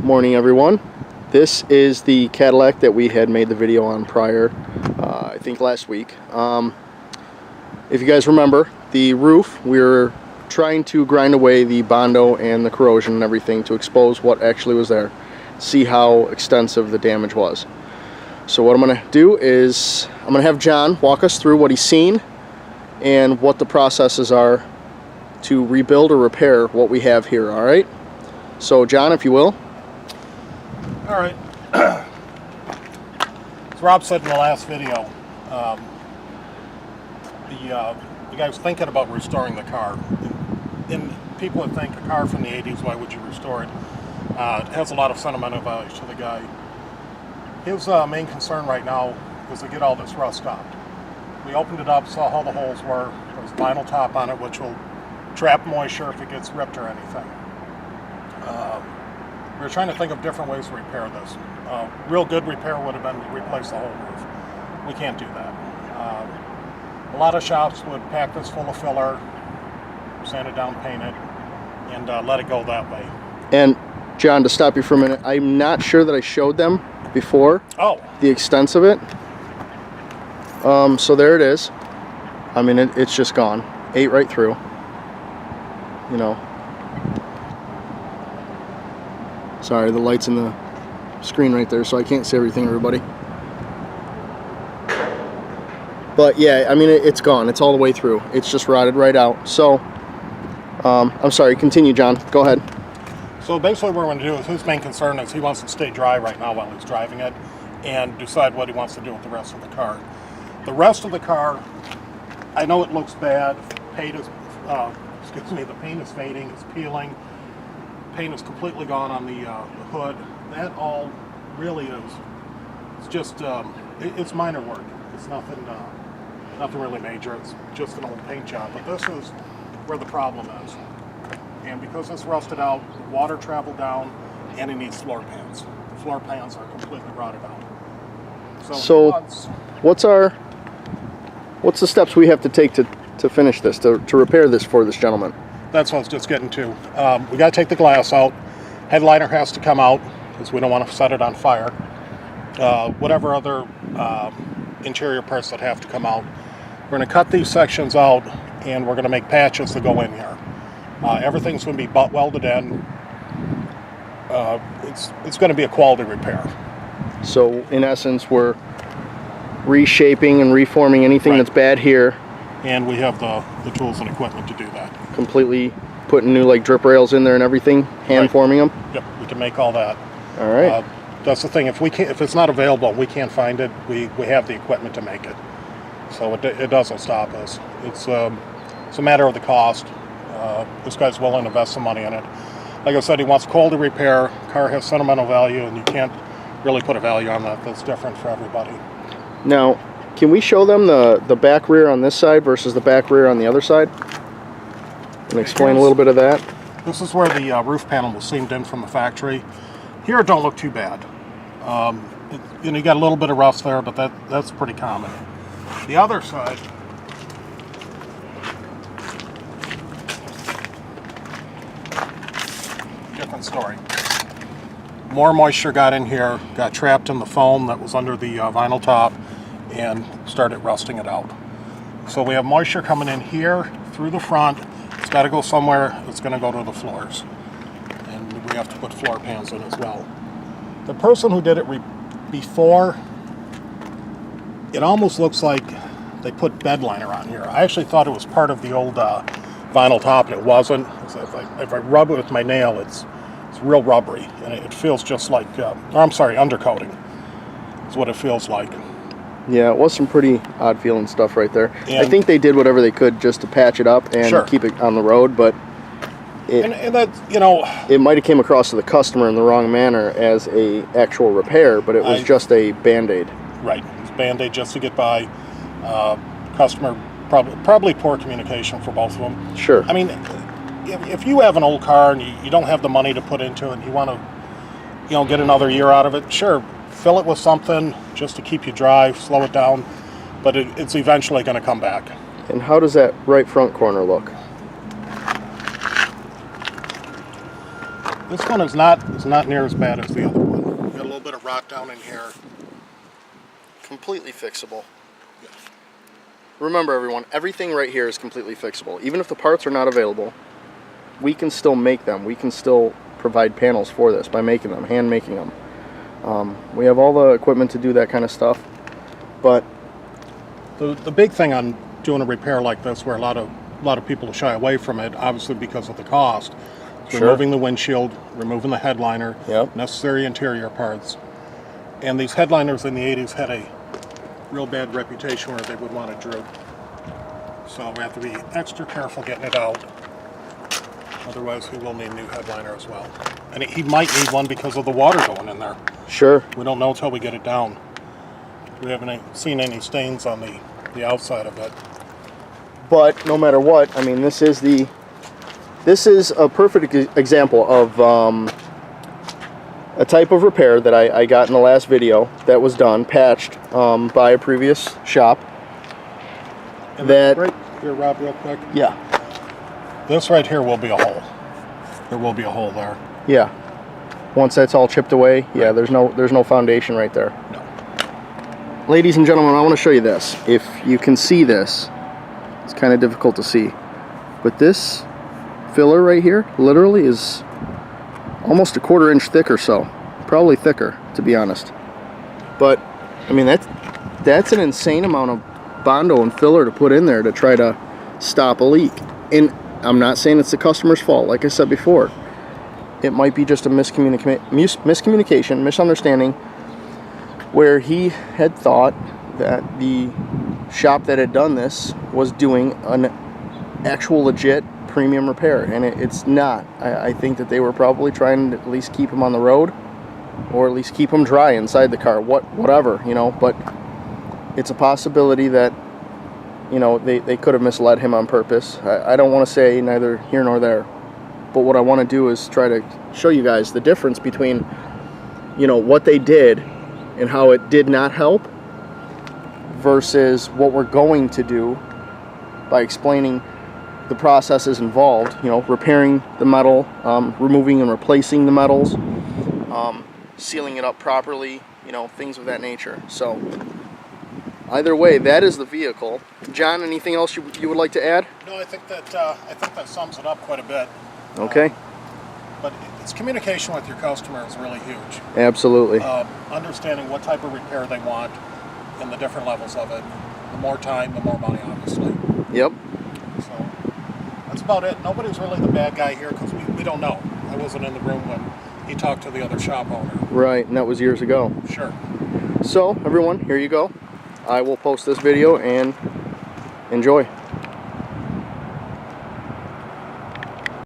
Morning everyone. This is the Cadillac that we had made the video on prior, I think last week. If you guys remember, the roof, we were trying to grind away the Bondo and the corrosion and everything to expose what actually was there, see how extensive the damage was. So what I'm going to do is I'm going to have John walk us through what he's seen and what the processes are to rebuild or repair what we have here. Alright? So John, if you will. Alright. As Rob said in the last video, the guy was thinking about restoring the car. And people would think a car from the 80s, why would you restore it? It has a lot of sentimental value to the guy. His main concern right now is to get all this rust out. We opened it up, saw how the holes were. There's vinyl top on it, which will trap moisture if it gets ripped or anything. We were trying to think of different ways to repair this. Real good repair would have been to replace the whole roof. We can't do that. A lot of shops would pack this full of filler, sand it down, paint it, and let it go that way. And John, to stop you for a minute, I'm not sure that I showed them before. Oh. The extent of it. So there it is. I mean, it's just gone. Ate right through. You know. Sorry, the light's in the screen right there, so I can't see everything, everybody. But yeah, I mean, it's gone. It's all the way through. It's just rotted right out. So, I'm sorry. Continue, John. Go ahead. So basically what we're going to do is his main concern is he wants to stay dry right now while he's driving it and decide what he wants to do with the rest of the car. The rest of the car, I know it looks bad. Paint is, the paint is fading, it's peeling. Paint is completely gone on the hood. That all really is, it's just, it's minor work. It's nothing really major. It's just an old paint job. But this is where the problem is. And because it's rusted out, the water traveled down, and it needs floor pans. The floor pans are completely rotted out. So what's the steps we have to take to finish this, to repair this for this gentleman? That's what I was just getting to. We got to take the glass out. Headliner has to come out because we don't want to set it on fire. Whatever other interior parts that have to come out. We're going to cut these sections out, and we're going to make patches to go in here. Everything's going to be butt welded in. It's going to be a quality repair. So in essence, we're reshaping and reforming anything that's bad here. And we have the tools and equipment to do that. Completely putting new like drip rails in there and everything, hand forming them. Yep, we can make all that. All right. That's the thing. If it's not available, we can't find it. We have the equipment to make it, so it doesn't stop us. It's a matter of the cost. This guy's willing to invest some money in it. Like I said, he wants quality repair. Car has sentimental value, and you can't really put a value on that. That's different for everybody. Now, can we show them the back rear on this side versus the back rear on the other side? And explain a little bit of that. This is where the roof panel was seamed in from the factory. Here it don't look too bad. You got a little bit of rust there, but that's pretty common. The other side, different story. More moisture got in here, got trapped in the foam that was under the vinyl top, and started rusting it out. So we have moisture coming in here through the front. It's got to go somewhere. It's going to go to the floors, and we have to put floor pans in as well. The person who did it before, it almost looks like they put bed liner on here. I actually thought it was part of the old vinyl top, and it wasn't. If I rub it with my nail, it's real rubbery, and it feels just like, undercoating is what it feels like. Yeah, it was some pretty odd feeling stuff right there. And I think they did whatever they could just to patch it up and keep it on the road, but it might have came across to the customer in the wrong manner as a actual repair, but it was just a Band-Aid. Right, it's Band-Aid just to get by. Customer, probably poor communication for both of them. Sure. I mean, if you have an old car and you don't have the money to put into it and you want to, get another year out of it, sure, fill it with something just to keep you dry, slow it down, but it's eventually going to come back. And how does that right front corner look? This one is not near as bad as the other one. Got a little bit of rot down in here. Completely fixable. Remember everyone, everything right here is completely fixable. Even if the parts are not available, we can still make them. We can still provide panels for this by making them, hand making them. We have all the equipment to do that kind of stuff. But the big thing on doing a repair like this, where a lot of people shy away from it, obviously because of the cost, is removing the windshield, removing the headliner, necessary interior parts. And these headliners in the 80s had a real bad reputation where they would want to droop. So we have to be extra careful getting it out. Otherwise, we will need a new headliner as well. And he might need one because of the water going in there. Sure. We don't know until we get it down. We haven't seen any stains on the outside of it. But no matter what, I mean, this is a perfect example of a type of repair that I got in the last video that was done, patched by a previous shop. And that right here, Rob, real quick. Yeah. This right here will be a hole. There will be a hole there. Yeah. Once that's all chipped away, yeah, there's no foundation right there. No. Ladies and gentlemen, I want to show you this. If you can see this, it's kind of difficult to see, but this filler right here literally is almost a 1/4 inch thick or so, probably thicker, to be honest. But I mean, that's an insane amount of Bondo and filler to put in there to try to stop a leak. And I'm not saying it's the customer's fault. Like I said before, it might be just a miscommunication, misunderstanding, where he had thought that the shop that had done this was doing an actual legit premium repair, and it's not. I think that they were probably trying to at least keep him on the road, or at least keep him dry inside the car, whatever, you know. But it's a possibility that, you know, they could have misled him on purpose. I don't want to say neither here nor there, but what I want to do is try to show you guys the difference between, you know, what they did and how it did not help versus what we're going to do by explaining the processes involved, you know, repairing the metal, removing and replacing the metals, sealing it up properly, you know, things of that nature. So either way, that is the vehicle. John, anything else you would like to add? No, I think that sums it up quite a bit. Okay. But it's communication with your customer is really huge. Absolutely. Understanding what type of repair they want and the different levels of it. The more time, the more money, obviously. Yep. So that's about it. Nobody's really the bad guy here because we don't know. I wasn't in the room when he talked to the other shop owner. Right, and that was years ago. Sure. So, everyone, here you go. I will post this video and enjoy.